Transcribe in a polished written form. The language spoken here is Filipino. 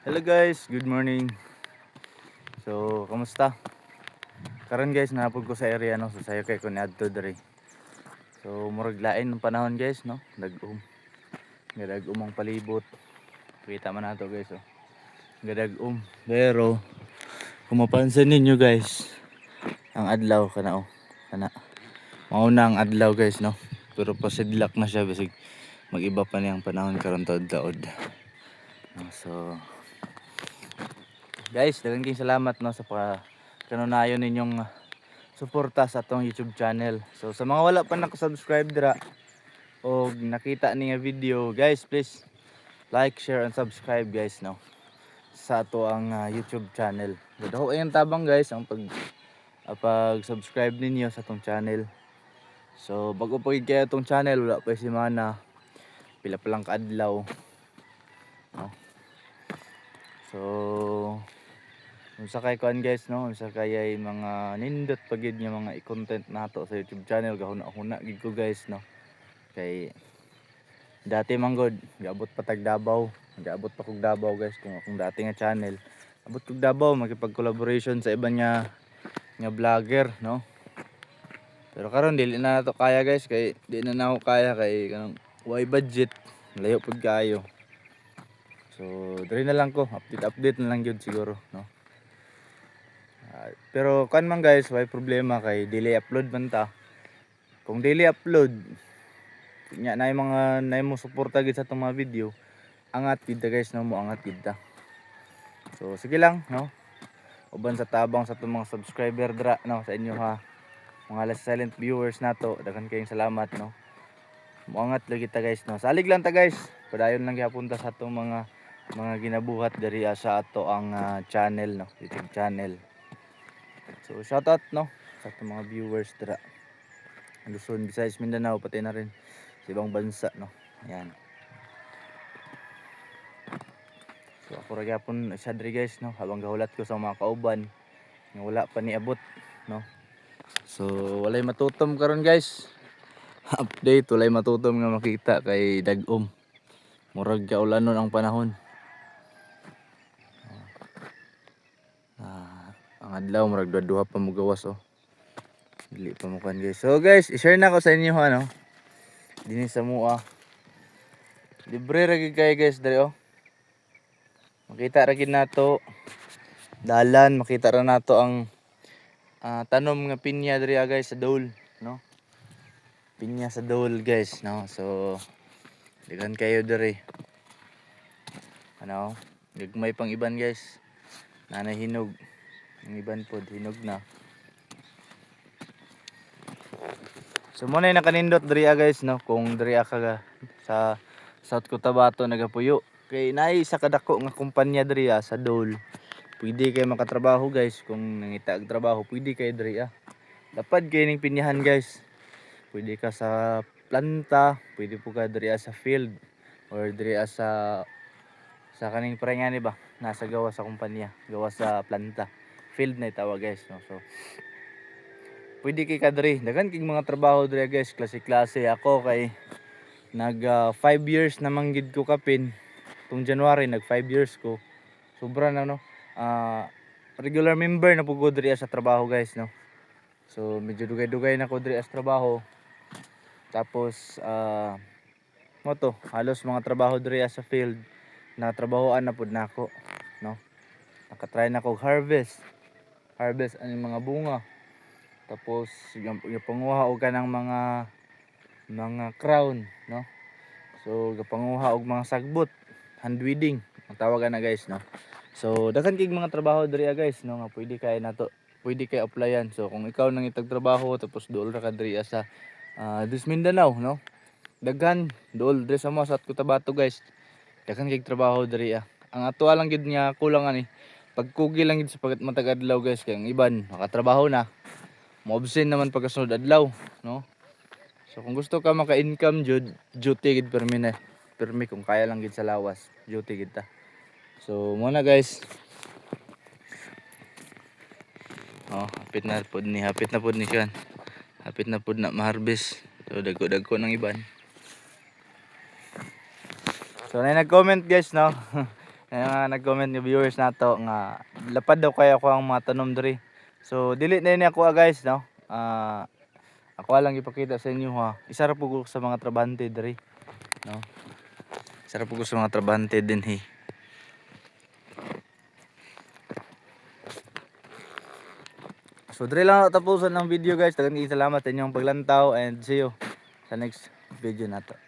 Hello guys, good morning. So, kamusta? Karon guys, napod ko sa area no, so sayo kay ko niadto diri. So, murag lain ng panahon guys no, dag-um. Gadag umang palibot. Kita man nato guys oh. Gadag Pero kung mapansin ninyo guys, ang adlaw kana oh. Kana. Mauna ang adlaw guys no. Pero pasidlak na siya bisig mag-iba pa niyang panahon karon taod-taod. So, guys, daghang kayong salamat no sa kanunayon ninyong suporta sa atong YouTube channel. So sa mga wala pa naka-subscribe dira o nakita ni nga video, guys, please like, share and subscribe guys no sa ato ang YouTube channel. Daho ayang tabang guys ang pag-subscribe ninyo sa atong channel. So bago pa gid kayo atong channel, wala pa semana, pila pa lang kaadlaw no. So unsa kay kuan guys no, unsa kay mga nindot pagid nga mga i-content nato sa YouTube channel, gahuna-huna gid ko guys no. Kay dati man god gaabot pa tag Davao, gaabot pa kog Davao guys kung akong dati nga channel. Abot kog Davao makipag-collaboration sa iba nga vlogger no. Pero karon dili na nato kaya guys, kay di na nako kaya kay kanang way budget, layo pud kayo. So diri na lang ko, update na lang gyud siguro no. Pero kan man guys, way problema kay delay upload man ta. Kung daily upload nya na mga na mo suporta gid sa itong mga video, angat gid ta guys no, mo angat gid ta. So sige lang no. Uban sa tabang sa itong mga subscriber dra no sa inyo ha. Mga silent viewers nato, daghan kayong salamat no. Moangat lagi ta guys no. Salig lang ta guys. Padayon lang gyapon ta sa itong mga ginabuhat diri sa ato ang channel no, YouTube channel. So shout out no sa itong mga viewers dra. Luzon, Visayas, Mindanao, pati na rin sa ibang bansa no. Ayan. So ako ra gyapon sa diri guys no, habang gahulat ko sa mga kauban nga wala pa niabot no. So walay matutom karon guys. Update, walay matutom nga makita kay dag-om. Murag kaulanon ang panahon. Ang adlaw murag duha pa mo gawas oh. Dili pa mo kan guys. So guys, i-share na ko sa inyo ano. Dinhi sa mua. Libre ra gid kay guys diri oh. Makita ra gid nato dalan, makita ra nato ang tanom nga pinya diri guys sa dol no. Pinya sa dol guys no. So daghan kayo diri. Ano, gagmay pang iban guys. Nanay hinog. Ang iban pod hinog na. So mo na nakanindot diri guys no, kung diri ka sa South Cotabato nagapuyo. Kay naay sa kadako nga kumpanya diri sa dol. Pwede kayo makatrabaho guys, kung nangita og trabaho pwede kayo diri Dapat kayo ning pinyahan guys. Pwede ka sa planta, pwede po ka diri sa field or diri sa kaning parengani ba, nasa gawa sa kumpanya, gawa sa planta. Field na itawa guys no. So pwede kay kadiri, daghan kay mga trabaho diri guys, klase-klase. Ako kay nag 5 years na manggid ko kapin. Tung January nag 5 years ko. Sobra na no. Regular member na pugod diri sa trabaho guys no. So medyo dugay-dugay na ko diri sa trabaho. Tapos mo to, halos mga trabaho diri sa field na trabahoan na pud nako no. Nakatry na ko harvest ang mga bunga. Tapos yung panguha og kanang mga crown no. So gapanguha og mga sagbot, hand weeding ang tawagan na guys no. So daghan kay mga trabaho diri guys no nga pwede kay nato, pwede kay applyan. So kung ikaw nang itag trabaho tapos duol ra ka diri sa Mindanao no. Daghan duol diri sa mo sa Cotabato guys. Daghan kay trabaho diri Ang ato lang gid nga kulang ani pagkugi lang gid sa matag adlaw guys, kay ang iban makatrabaho na. Mo-obscene naman pagkasunod adlaw no. So kung gusto ka maka-income jud, duty gid permi kung kaya lang gid sa lawas, duty gid ta. So muna guys. Hapit na pod ni kan. Hapit na pod na ma-harvest. So dagko ng iban. So na nag-comment guys no. nga nag-comment nga viewers nato nga lapad daw kay ako ang mga tanom diri. So dili na ni ako guys no. Ako lang ipakita sa inyo ha. Isa ra pug sa mga trabahante diri no. Isa ra pug sa mga trabahante din he. So diri lang tapusan ng video guys. Daghang salamat sa inyong paglantaw and see you sa next video nato.